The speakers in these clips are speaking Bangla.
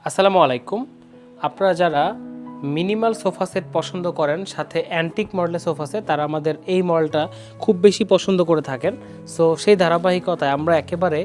আসসালামু আলাইকুম। আপনারা যারা মিনিমাল সোফা সেট পছন্দ করেন সাথে অ্যান্টিক মডেলের সোফা সেট, তারা আমাদের এই মডেলটা খুব বেশি পছন্দ করে থাকেন। সো সেই ধারাবাহিকতায় আমরা একেবারে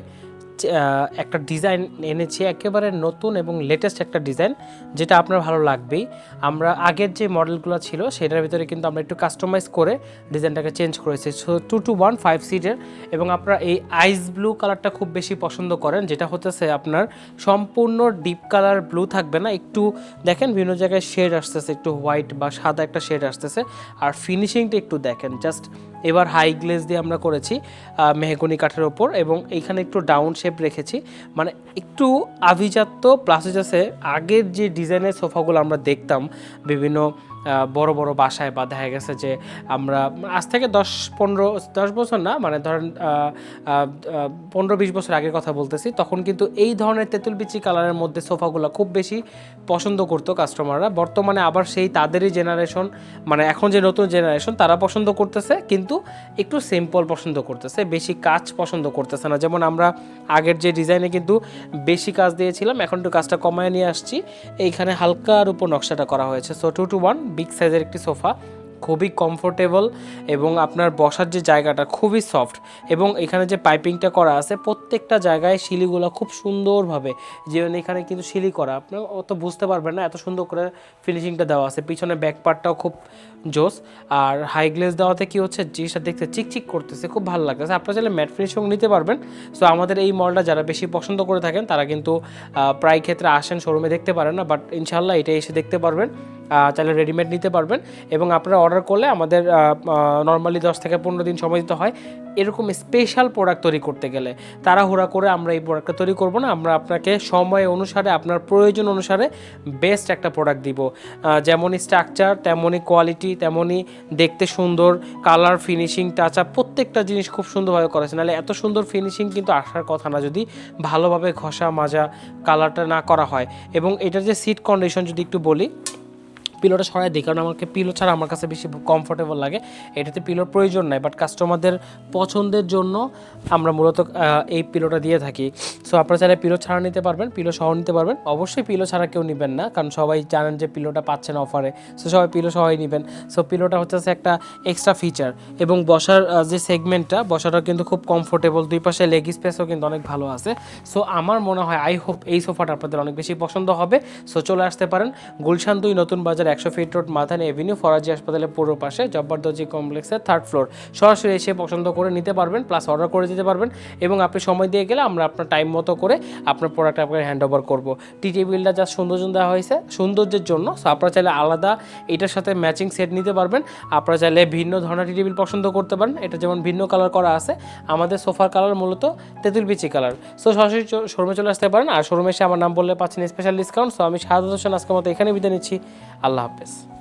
একটা ডিজাইন এনেছি, একেবারে নতুন এবং লেটেস্ট একটা ডিজাইন, যেটা আপনার ভালো লাগবেই। আমরা আগের যে মডেলগুলো ছিল সেটার ভিতরে কিন্তু আমরা একটু কাস্টমাইজ করে ডিজাইনটাকে চেঞ্জ করেছি। সো 2-to-1 5 সিটের, এবং আপনারা এই আইস ব্লু কালারটা খুব বেশি পছন্দ করেন, যেটা হতেছে আপনার সম্পূর্ণ ডিপ কালার ব্লু থাকবে না, একটু দেখেন বিভিন্ন জায়গায় শেড আসতেছে, একটু হোয়াইট বা সাদা একটা শেড আসতেছে। আর ফিনিশিংটা একটু দেখেন জাস্ট। এবার হাই গ্লেজ দিয়ে আমরা করেছি মেহগনি কাঠের ওপর, এবং এইখানে একটু ডাউন শেপ রেখেছি, মানে একটু আভিজাত্য প্লাস হচ্ছে আগের যে ডিজাইনের সোফাগুলো আমরা দেখতাম বিভিন্ন বড় বড় বাসায়, বা দেখা গেছে যে আমরা আজ থেকে 10 বছর না, মানে ধরেন 15-20 বছর আগের কথা বলতেছি, তখন কিন্তু এই ধরনের তেঁতুল বিচি কালারের মধ্যে সোফাগুলো খুব বেশি পছন্দ করতো কাস্টমাররা। বর্তমানে আবার সেই তাদেরই জেনারেশন, মানে এখন যে নতুন জেনারেশন, তারা পছন্দ করতেছে, কিন্তু একটু সিম্পল পছন্দ করতেছে, বেশি কাজ পছন্দ করতেছে না। যেমন আমরা আগের যে ডিজাইনে কিন্তু বেশি কাজ দিয়েছিলাম, এখন একটু কাজটা কমায় নিয়ে আসছি, এইখানে হালকার উপর নকশাটা করা হয়েছে। সো 2-to-1 বিগ সাইজের একটি সোফা, খুবই কমফোর্টেবল, এবং আপনার বসার যে জায়গাটা খুবই সফট, এবং এখানে যে পাইপিংটা করা আছে প্রত্যেকটা জায়গায় শিলিগুলো খুব সুন্দরভাবে, যেমন এখানে কিন্তু শিলি করা, আপনি অত বুঝতে পারবেন না, এত সুন্দর করে ফিনিশিংটা দেওয়া আছে। পিছনে ব্যাক পার্টটাও খুব জোস, আর হাই গ্লেজ দেওয়াতে কি হচ্ছে, জিনিসটা দেখতে চিকচিক করতেছে, খুব ভালো লাগতেছে। আপনারা চাইলে ম্যাট ফিনিশিং নিতে পারবেন। সো আমাদের এই মডেলটা যারা বেশি পছন্দ করে থাকেন, তারা কিন্তু প্রায় ক্ষেত্রে আসেন, শোরুমে দেখতে পারেন না, বাট ইনশাল্লাহ এটা এসে দেখতে পারবেন, চাইলে রেডিমেড নিতে পারবেন। এবং আপনারা অর্ডার করলে আমাদের নর্মালি 10 থেকে 15 দিন সময় দিতে হয়। এরকম স্পেশাল প্রোডাক্ট তৈরি করতে গেলে তাড়াহুড়া করে আমরা এই প্রোডাক্টটা তৈরি করব না, আমরা আপনাকে সময় অনুসারে, আপনার প্রয়োজন অনুসারে বেস্ট একটা প্রোডাক্ট দিব। যেমনই স্ট্রাকচার, তেমনই কোয়ালিটি, তেমনই দেখতে সুন্দর, কালার, ফিনিশিং, টাচ আপ, প্রত্যেকটা জিনিস খুব সুন্দরভাবে করেছে। নাহলে এত সুন্দর ফিনিশিং কিন্তু আসার কথা না, যদি ভালোভাবে ঘষা মাজা কালারটা না করা হয়। এবং এটার যে সিট কন্ডিশন যদি একটু বলি, পিলোটা সরাই দিই, কারণ আমাকে পিলো ছাড়া আমার কাছে বেশি কমফোর্টেবল লাগে। এটাতে পিলোর প্রয়োজন নাই, বাট কাস্টমারদের পছন্দের জন্য আমরা মূলত এই পিলোটা দিয়ে থাকি। সো আপনারা চাইলে পিলো ছাড়া নিতে পারবেন, পিলো সহ নিতে পারবেন। অবশ্যই পিলো ছাড়া কেউ নেবেন না, কারণ সবাই জানেন যে পিলোটা পাচ্ছেন অফারে, সো সবাই পিলো সহই নেবেন। সো পিলোটা হচ্ছে একটা এক্সট্রা ফিচার, এবং বসার যে সেগমেন্টটা, বসাটা কিন্তু খুব কমফোর্টেবল, দুই পাশে লেগ স্পেসও কিন্তু অনেক ভালো আছে। সো আমার মনে হয়, আই হোপ এই সোফাটা আপনাদের অনেক বেশি পছন্দ হবে। সো চলে আসতে পারেন গুলশান 2 নতুন বাজার 100 ফিট রোড, মাথানি এভিনিউ, ফরাজি হাসপাতালের পূর্ব পাশে, জব্বার দর্জি কমপ্লেক্সের 3rd ফ্লোর। সরাসরি এসে পছন্দ করে নিতে পারবেন, প্লাস অর্ডার করে দিতে পারবেন, এবং আপনি সময় দিয়ে গেলে আমরা আপনার টাইম মতো করে আপনার প্রোডাক্ট আপনাকে হ্যান্ড ওভার করবো। টি টেবিলটা জাস্ট সৌন্দর্য দেওয়া হয়েছে, সৌন্দর্যের জন্য। সো আপনারা চাইলে আলাদা এটার সাথে ম্যাচিং সেট নিতে পারবেন। আপনারা চাইলে ভিন্ন ধরনের টি টেবিল পছন্দ করতে পারেন, এটা যেমন ভিন্ন কালার করা আছে, আমাদের সোফার কালার মূলত তেঁতুল বিচি কালার। সো সরাসরি শোরুমে চলে আসতে পারেন, আর শোরুমে এসে আমার নাম বললে পাচ্ছেন স্পেশাল ডিসকাউন্ট। সো আমি শাহাদাত হোসেন আজকের মতো এখানে বিদায় নিচ্ছি। আল্লাহ হাফেজ।